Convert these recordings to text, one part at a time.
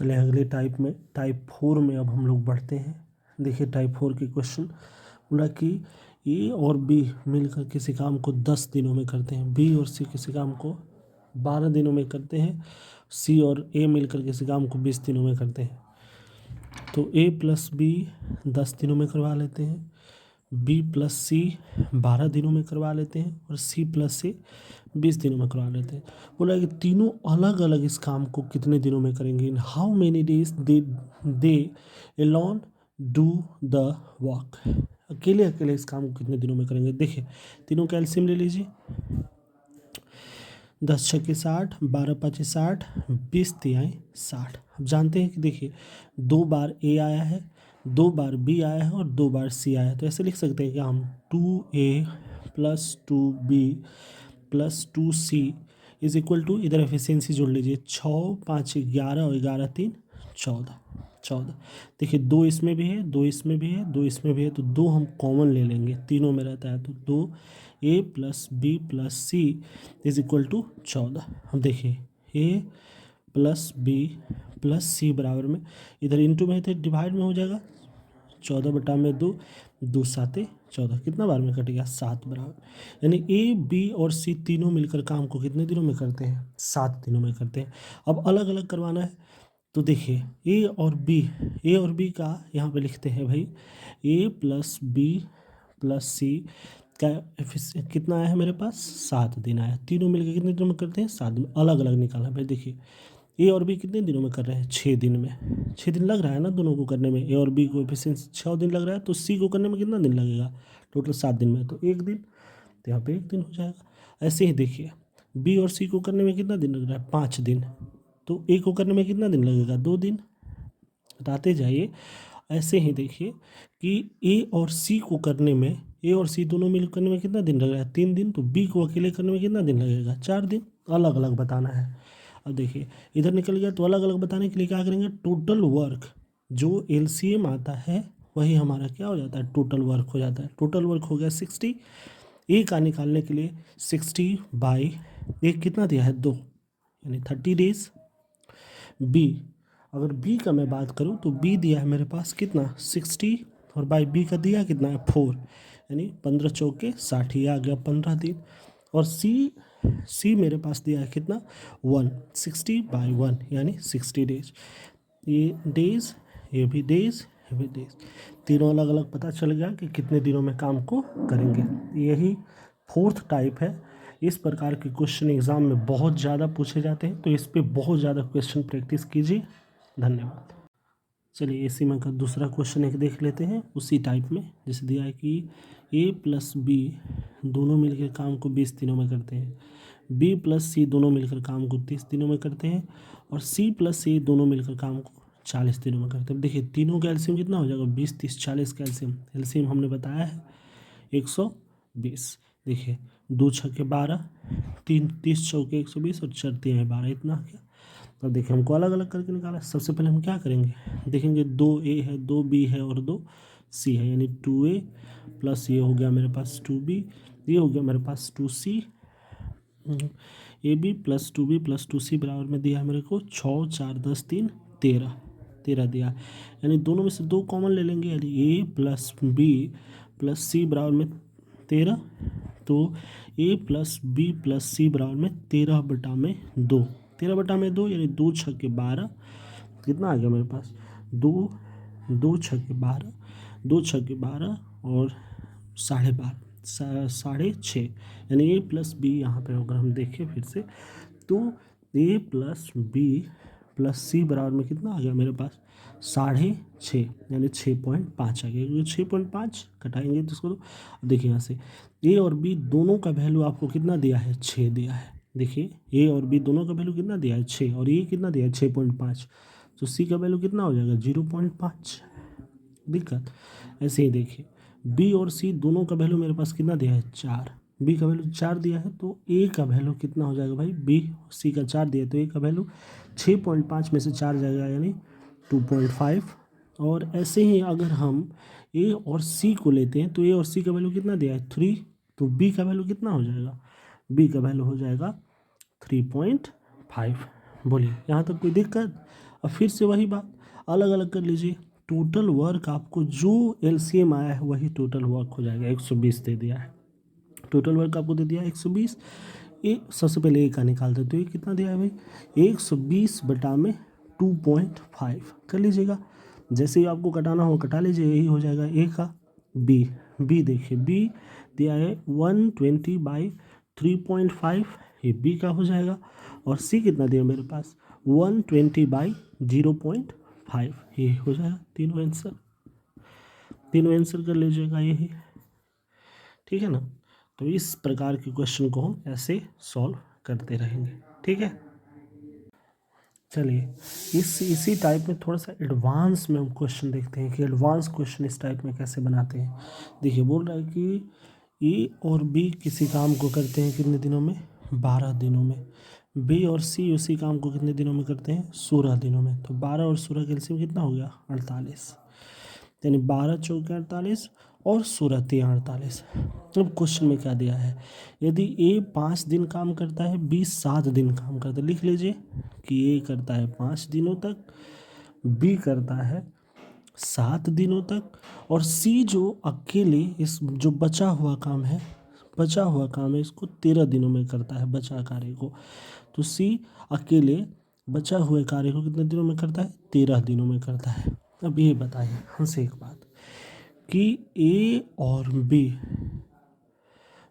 चलिए अगले टाइप में, टाइप 4 में अब हम लोग बढ़ते हैं। देखिए टाइप 4 के क्वेश्चन बोला कि ए और बी मिलकर किसी काम को 10 दिनों में करते हैं, बी और सी किसी काम को 12 दिनों में करते हैं, सी और ए मिलकर किसी काम को 20 दिनों में करते हैं। तो ए प्लस बी 10 दिनों में करवा लेते हैं, बी प्लस सी 12 दिनों में करवा लेते हैं और सी प्लस ए 20 दिनों में करवा लेते हैं। बोला कि तीनों अलग अलग इस काम को कितने दिनों में करेंगे, in how many days they alone do the work, अकेले अकेले इस काम को कितने दिनों में करेंगे। देखिए तीनों का एलसीएम ले लीजिए, 10 छक्के 60, 12 पाँचे 60, 20 तिहाई 60। अब जानते हैं कि देखिए 2 बार ए आया है, 2 बार बी आया है और 2 बार सी आया है। तो ऐसे लिख सकते हैं कि हम 2A plus 2B plus 2C is equal to, इधर एफिशिएंसी जोड़ लीजिए, 6 5 11 और 11 3 14। देखिए 2 इसमें भी है, 2 इसमें भी है, 2 इसमें भी है, तो 2 हम कॉमन ले लेंगे, तीनों में रहता है। तो 2A plus B plus C is equal to 14। अब देखिए A plus B plus C बराबर में, इधर इंटू में है तो डिवाइड में हो जाएगा, 14/2, 2 7 14, कितना बार में कटेगा 7 बराबर। यानी ए बी और सी तीनों मिलकर काम को कितने दिनों में करते हैं, 7 दिनों में करते हैं। अब अलग अलग करवाना है, तो देखिए ए और बी का यहाँ पे लिखते हैं भाई, ए प्लस बी प्लस सी का कितना आया है मेरे पास, 7 दिन आया। तीनों मिलकर कितने दिनों में करते हैं, 7 दिन। अलग अलग निकालना भाई। देखिए ए और बी कितने दिनों में कर रहे हैं, 6 दिन में। 6 दिन लग रहा है ना दोनों को करने में, ए और बी को एफिशिएंसी 6 दिन लग रहा है, तो सी को करने में कितना दिन लगेगा, टोटल 7 दिन में, तो 1 दिन, तो यहाँ पे 1 दिन हो जाएगा। ऐसे ही देखिए बी और सी को करने में कितना दिन लग रहा है, 5 दिन, तो ए को करने में कितना दिन लगेगा, 2 दिन, बताते जाइए। ऐसे ही देखिए कि ए और सी को करने में, ए और सी दोनों मिल करने में कितना दिन लग रहा है, 3 दिन, तो बी को अकेले करने में कितना दिन लगेगा, 4 दिन। अलग अलग बताना है। अब देखिए इधर निकल गया, तो अलग अलग बताने के लिए क्या करेंगे, टोटल वर्क, जो एलसीएम आता है वही हमारा क्या हो जाता है, टोटल वर्क हो जाता है। टोटल वर्क हो गया 60, ए का निकालने के लिए 60/1 कितना दिया है, 2, यानी 30 डेज। बी, अगर बी का मैं बात करूं तो बी दिया है मेरे पास कितना, 60, और बाई बी का दिया कितना है, 4, यानी 15 चौके 60, ये आ गया 15 दिन। और सी मेरे पास दिया है कितना, 1, 60/1 यानी 60 डेज। ये डेज, ये भी डेज, ये भी डेज, तीनों अलग अलग पता चल गया कि कितने दिनों में काम को करेंगे। यही 4th टाइप है। इस प्रकार के क्वेश्चन एग्जाम में बहुत ज़्यादा पूछे जाते हैं, तो इस पे बहुत ज़्यादा क्वेश्चन प्रैक्टिस कीजिए। धन्यवाद। चलिए इसी में का दूसरा क्वेश्चन एक देख लेते हैं, उसी टाइप में, जैसे दिया है कि ए प्लस बी दोनों मिलकर काम को 20 दिनों में करते हैं, बी प्लस सी दोनों मिलकर काम को 30 दिनों में करते हैं, और सी प्लस ए दोनों मिलकर काम को 40 दिनों में करते हैं। देखिए तीनों का एलसीएम कितना हो जाएगा, 20 30 40 का एलसीएम हमने बताया है 120। देखिए 2 छक्के 12, 3 30 चौके 120 और 4 तिहाई 12, इतना क्या। तो देखिए हमको अलग अलग करके निकाला। सबसे पहले हम क्या करेंगे, देखेंगे 2A है, 2B है और 2C है, यानी 2A प्लस ये हो गया मेरे पास 2B, ये हो गया मेरे पास 2C, AB plus 2B plus 2C बराबर में दिया है मेरे को 6 4 10 3 13 दिया, यानी दोनों में से 2 कॉमन ले लेंगे, यानी A plus B plus C बराबर में 13, तो A plus B plus C बराबर में 13/2, 13/2 यानी 2 छक्के 12, कितना आ गया मेरे पास, 2 छक्के 12, 2 छक्के 12 और 12.5 यानी ए प्लस बी, यहाँ पे अगर हम देखें फिर से, तो ए प्लस बी प्लस सी बराबर में कितना आ गया मेरे पास, 6.5 यानी 6.5 आ गया, क्योंकि 6.5 कटाएंगे तो इसको, तो देखिए यहाँ से ए और बी दोनों का वैल्यू आपको कितना दिया है, 6 दिया है। देखिए ए और बी दोनों का वैल्यू कितना दिया है, 6, और ये कितना दिया है 6.5, तो सी का वैल्यू कितना हो जाएगा 0.5, दिक्कत। ऐसे ही देखिए बी और सी दोनों का वैल्यू मेरे पास कितना दिया है, 4, बी का वैल्यू 4 दिया है, तो ए का वैल्यू कितना हो जाएगा भाई, बी सी का 4 दिया है, तो ए का वैल्यू 6.5 में से 4 जाएगा, यानी 2.5। और ऐसे ही अगर हम ए और सी को लेते हैं, तो ए और सी का वैल्यू कितना दिया है, 3, तो बी का वैल्यू कितना हो जाएगा, बी का वैल्यू हो जाएगा 3.5। बोलिए यहाँ तक कोई दिक्कत। अब फिर से वही बात, अलग अलग कर लीजिए। टोटल वर्क आपको जो एलसीएम आया है वही टोटल वर्क हो जाएगा। 120 दे दिया है, टोटल वर्क आपको दे दिया है 120। ये सबसे पहले ए का निकालते, तो ये कितना दिया है भाई, 120 बटा में 2.5 कर लीजिएगा। जैसे ही आपको कटाना हो कटा लीजिए, यही हो जाएगा ए का। बी, बी देखिए, बी दिया है 120/3.5, ये बी का हो जाएगा। और सी कितना दिया मेरे पास, 120/0.5, ये हो जाएगा। तीनों आंसर, तीनों आंसर कर लीजिएगा यही, ठीक है ना। तो इस प्रकार के क्वेश्चन को हम ऐसे सॉल्व करते रहेंगे, ठीक है। चलिए इसी टाइप में थोड़ा सा एडवांस में हम क्वेश्चन देखते हैं कि एडवांस क्वेश्चन इस टाइप में कैसे बनाते हैं। देखिए बोल रहा है कि ए और बी किसी काम को करते हैं कितने दिनों में, 12 दिनों में। बी और सी उसी काम को कितने दिनों में करते हैं, 16 दिनों में। तो 12 और 16 का एलसीएम कितना हो गया, 48। यानी 12 चौके 48 और 16 तिया 48। अब क्वेश्चन में क्या दिया है, यदि ए 5 दिन काम करता है, बी 7 दिन काम करता है। लिख लीजिए कि ए करता है 5 दिनों तक, बी करता है 7 दिनों तक, और सी जो अकेले इस जो बचा हुआ काम है, बचा हुआ काम है इसको 13 दिनों में करता है, बचा कार्य को। तो सी अकेले बचा हुए कार्य को कितने दिनों में करता है, 13 दिनों में करता है। अब ये बताइए हमसे एक बात कि ए और बी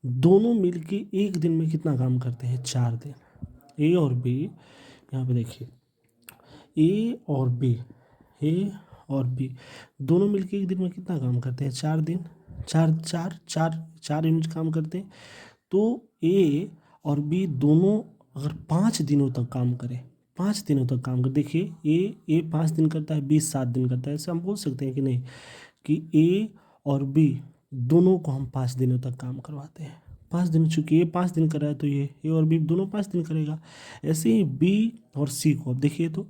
दोनों मिलके एक दिन में कितना काम करते हैं, 4 दिन। ए और बी, यहाँ पे देखिए, ए और बी, ए और बी दोनों मिलके एक दिन में कितना काम करते हैं, 4 दिन। चार चार चार चार यूनिट काम करते हैं। तो ए और बी दोनों अगर 5 दिनों तक काम करें, 5 दिनों तक काम कर, देखिए ए 5 दिन करता है, बी 7 दिन करता है। ऐसे हम बोल सकते हैं कि नहीं, कि ए और बी दोनों को हम 5 दिनों तक काम करवाते हैं। 5 दिन, चूंकि ये 5 दिन कर रहा है तो ये ए और बी दोनों 5 दिन करेगा। ऐसे ही बी और सी को अब देखिए, तो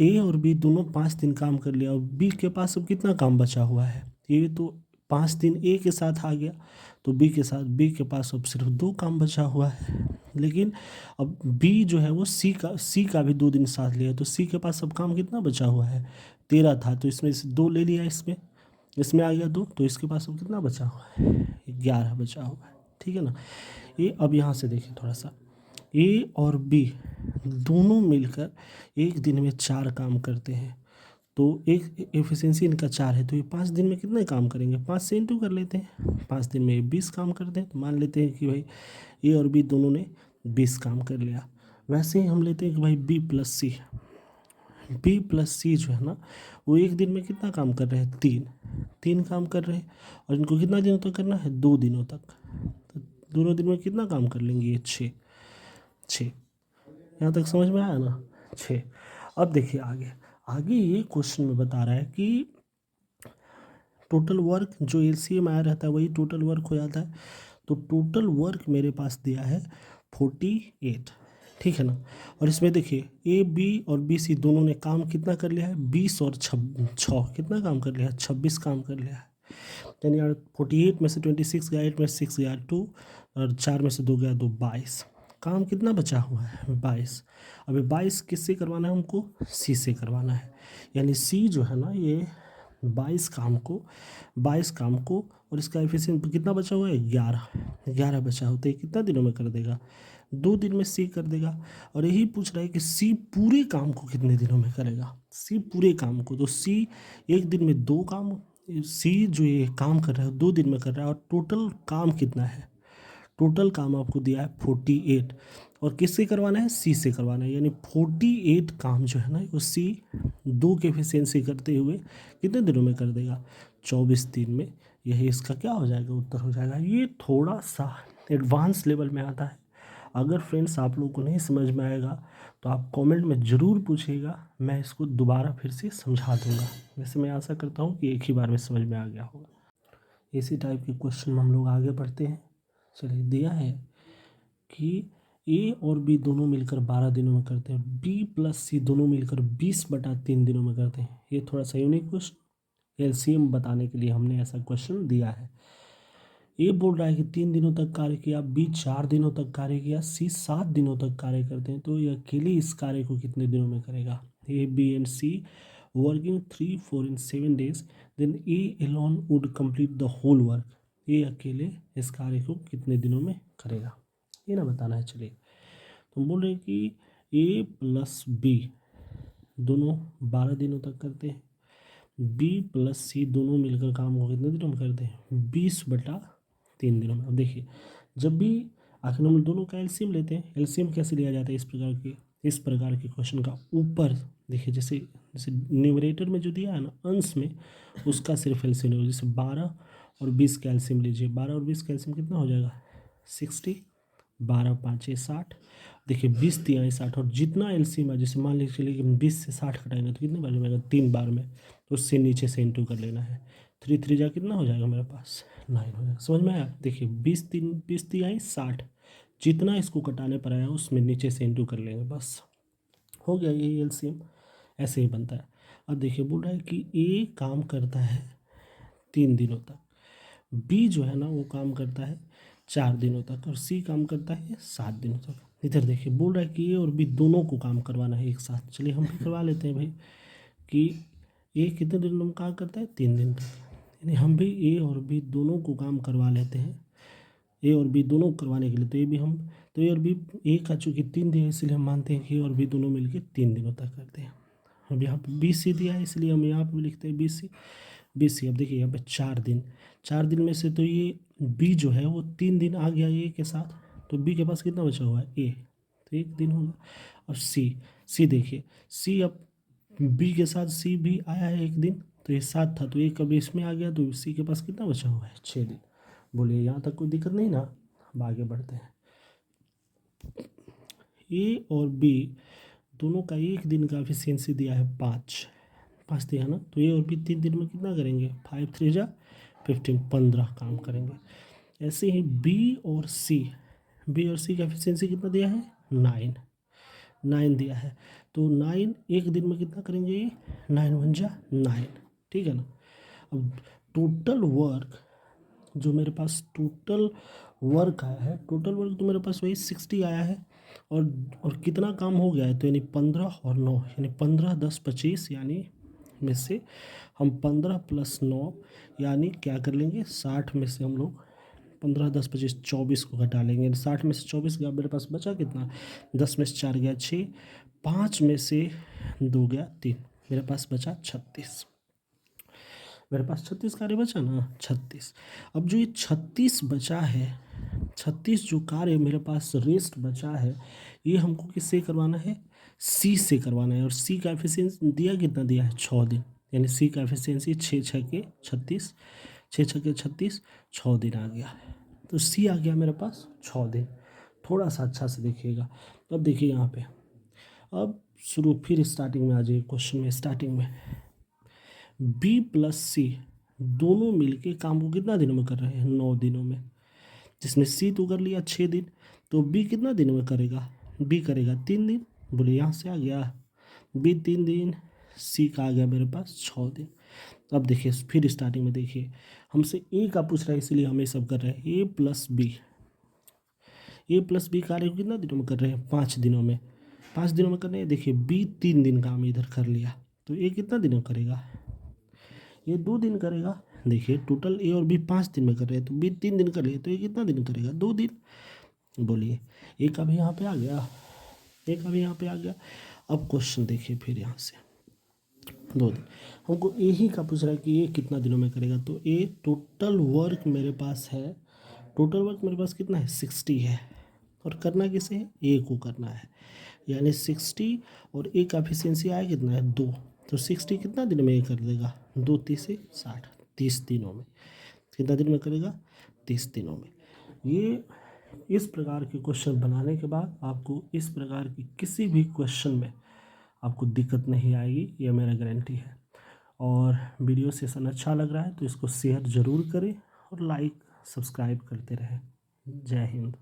ए और बी दोनों 5 दिन काम कर लिया, और बी के पास अब कितना काम बचा हुआ है, ये तो 5 दिन ए के साथ आ गया, तो बी के साथ बी के पास अब सिर्फ 2 काम बचा हुआ है। लेकिन अब बी जो है वो सी का भी 2 दिन साथ लिया, तो सी के पास अब काम कितना बचा हुआ है, 13 था, तो इसमें से 2 ले लिया, इसमें इसमें आ गया 2, तो इसके पास अब कितना बचा हुआ है, 11 बचा हुआ है, ठीक है ना। ये अब यहाँ से देखिए थोड़ा सा, ए और बी दोनों मिलकर एक दिन में 4 काम करते हैं, तो एक एफिशिएंसी इनका 4 है, तो ये 5 दिन में कितने काम करेंगे, 5 से इंटू कर लेते हैं, 5 दिन में ये 20 काम करते हैं। तो मान लेते हैं कि भाई ए और बी दोनों ने 20 काम कर लिया। वैसे ही हम लेते हैं कि भाई बी प्लस सी जो है ना, वो एक दिन में कितना काम कर रहे हैं, 3 काम कर रहे हैं, और इनको कितना दिनों तक करना है, 2 दिनों तक। तो दोनों दिन में कितना काम कर लेंगे, ये 6। यहाँ तक समझ में आया ना, 6। अब देखिए आगे, आगे ये क्वेश्चन में बता रहा है कि टोटल वर्क जो एलसीएम आया रहता है वही टोटल वर्क हो जाता है। तो टोटल वर्क मेरे पास दिया है 48, ठीक है ना। और इसमें देखिए ए बी और बी सी दोनों ने काम कितना कर लिया है, 20 और 6 कितना काम कर लिया है, 26 काम कर लिया है। यानी यार 48 में से 26 गया, 8 में से 6 गया 2, और 4 में से 2 गया 2, 22 काम कितना बचा हुआ है, 22। अभी 22 किससे करवाना है हमको, सी से करवाना है। यानी सी जो है ना, ये 22 काम को और इसका एफिशिएंट कितना बचा हुआ है, 11 बचा होता है, कितना दिनों में कर देगा, 2 दिन में सी कर देगा। और यही पूछ रहा है कि सी पूरे काम को कितने दिनों में करेगा, सी पूरे काम को, तो सी एक दिन में 2 काम, सी जो ये काम कर रहा है 2 दिन में कर रहा है, और टोटल काम कितना है, टोटल काम आपको दिया है 48, और किससे करवाना है, सी से करवाना है। यानी 48 काम जो है ना वो सी 2 की एफिशिएंसी करते हुए कितने दिनों में कर देगा, 24 दिन में। यही इसका क्या हो जाएगा, उत्तर हो जाएगा। ये थोड़ा सा एडवांस लेवल में आता है। अगर फ्रेंड्स आप लोगों को नहीं समझ में आएगा तो आप कमेंट में ज़रूर पूछिएगा, मैं इसको दोबारा फिर से समझा दूंगा। वैसे मैं आशा करता हूँ कि एक ही बार में समझ में आ गया होगा। इसी टाइप के क्वेश्चन में हम लोग आगे बढ़ते हैं। चलिए दिया है कि ए और बी दोनों मिलकर 12 दिनों में करते हैं, बी प्लस सी दोनों मिलकर 20/3 दिनों में करते हैं। ये थोड़ा सा यूनिक क्वेश्चन, एलसीएम बताने के लिए हमने ऐसा क्वेश्चन दिया है। ए बोल रहा है कि 3 दिनों तक कार्य किया, बी 4 दिनों तक कार्य किया, सी 7 दिनों तक कार्य करते हैं, तो ये अकेले इस कार्य को कितने दिनों में करेगा। A, B and C working 3, 4 and 7 days, then A alone would complete the whole work. A अकेले इस कार्य को कितने दिनों में करेगा, ये ना बताना है। चलिए तो हम बोल रहे हैं कि A प्लस B दोनों 12 दिनों तक करते हैं, B प्लस C दोनों मिलकर काम को कितने दिनों में करते हैं, 20/3 दिनों में। अब देखिए जब भी आखिर हम दोनों का एलसीएम लेते हैं, एलसीएम कैसे लिया जाता है इस प्रकार के क्वेश्चन का, ऊपर देखिए जैसे जैसे न्यूमरेटर में जो दिया है ना अंश में, उसका सिर्फ एलसीएम लीजिए। जैसे 12 और 20 का एलसीएम लीजिए, 12 और 20 का एलसीएम कितना हो जाएगा 60, 12 5 60, देखिए 20 3 60, और जितना एलसीएम है जैसे मान लीजिए चलिए 20 से 60 घटाएंगे तो कितने बार में आएगा, 3 बार में, तो उससे नीचे से इंटू कर लेना है। 3 3 जा कितना हो जाएगा मेरे पास 9 हो जाएगा। समझ में आया, देखिए 20 3 60, जितना इसको कटाने पर आया उसमें नीचे से इंटू कर लेंगे, बस हो गया यही एलसीएम, ऐसे ही बनता है। अब देखिए बोल रहा है कि ए काम करता है 3 दिनों तक, बी जो है ना वो काम करता है 4 दिनों तक, और सी काम करता है 7 दिनों तक। इधर देखिए बोल रहा है कि ए और बी दोनों को काम करवाना है एक साथ। चलिए हम भी करवा लेते हैं भाई कि ए कितने दिनों में काम करता है, 3 दिन तक, यानी हम भी ए और बी दोनों को काम करवा लेते हैं। ए और बी दोनों करवाने के लिए तो ए और बी, ए का चूँकि 3 दिन है इसलिए हम मानते हैं कि ए और बी दोनों मिलकर 3 दिनों तक करते हैं। अब यहाँ पे बी सी दिया है इसलिए हम यहाँ पे लिखते हैं बी सी। अब देखिए यहाँ पे 4 दिन में से तो ये बी जो है वो 3 दिन आ गया ए के साथ, तो बी के पास कितना बचा हुआ है ए, तो 1 दिन होगा। अब सी देखिए, सी अब बी के साथ सी भी आया है 1 दिन, तो ये 7 था तो एक अब इसमें आ गया, तो सी के पास कितना बचा हुआ है 6 दिन। बोलिए यहाँ तक कोई दिक्कत नहीं ना, अब आगे बढ़ते हैं। ए और बी दोनों का 1 दिन का एफिशिएंसी दिया है 5 दिया ना, तो ए और बी 3 दिन में कितना करेंगे, 5 3 जा 15, 15 काम करेंगे। ऐसे ही बी और सी का एफिशिएंसी कितना दिया है 9 दिया है, तो 9 1 दिन में कितना करेंगे ये 9 1 जा 9, ठीक है ना। अब टोटल वर्क जो मेरे पास टोटल वर्क आया है, टोटल वर्क तो मेरे पास वही 60 आया है, और कितना काम हो गया है, तो यानी 15 और 9 यानी 15 10 25, यानी में से हम 15 + 9 यानी क्या कर लेंगे 60 में से हम लोग 15 10 25 24 को घटा लेंगे। 60 में से 24 गया, मेरे पास बचा कितना, 10 में से 4 गया 6, 5 में से 2 गया 3, मेरे पास बचा 36। मेरे पास 36 कार्य बचा ना, 36। अब जो ये 36 बचा है, 36 जो कार्य मेरे पास रेस्ट बचा है, ये हमको किससे करवाना है, सी से करवाना है। और सी का एफिशिएंसी दिया कितना दिया है 6 दिन, यानी सी का एफिशिएंसी 6 6 के 36, 6 6 के 36, 6 दिन आ गया, तो सी आ गया मेरे पास 6 दिन। थोड़ा सा अच्छा से देखिएगा। अब देखिए यहाँ पे, अब शुरू फिर स्टार्टिंग में आ जाइए क्वेश्चन में, स्टार्टिंग में बी प्लस सी दोनों मिलके काम को कितना दिनों में कर रहे हैं 9 दिनों में, जिसमें सी तो कर लिया 6 दिन, तो बी कितना दिनों में करेगा, बी करेगा 3 दिन। बोले यहाँ से आ गया बी 3 दिन, सी का आ गया मेरे पास 6 दिन। अब देखिए फिर स्टार्टिंग में देखिए हमसे ए का पूछ रहा है इसलिए हम ये सब कर रहे हैं। ए प्लस बी कार्य को कितना दिनों में कर रहे हैं 5 दिनों में, 5 दिनों में कर रहे हैं। देखिए बी 3 दिन काम इधर कर लिया, तो ए कितना दिनों करेगा, ये 2 दिन करेगा। देखिए टोटल ए और बी 5 दिन में कर रहे हैं, तो बी 3 दिन कर लिए, तो ये कितना दिन करेगा 2 दिन। बोलिए ए का भी यहाँ पे आ गया, ए का भी यहाँ पे आ गया। अब क्वेश्चन देखिए फिर यहाँ से 2 दिन, हमको ए ही का पूछ रहा है कि ये कितना दिनों में करेगा, तो ए टोटल वर्क मेरे पास है, टोटल वर्क मेरे पास कितना है 60 है, और करना किसे है ए को करना है, यानी 60 और ए का एफिशिएंसी आया कितना है 2, तो 60 कितना दिन में ये कर देगा 2 3 से 60, 30 दिनों में। कितना दिन में करेगा 30 दिनों में। ये इस प्रकार के क्वेश्चन बनाने के बाद आपको इस प्रकार की किसी भी क्वेश्चन में आपको दिक्कत नहीं आएगी, यह मेरा गारंटी है। और वीडियो सेशन अच्छा लग रहा है तो इसको शेयर ज़रूर करें और लाइक सब्सक्राइब करते रहें। जय हिंद।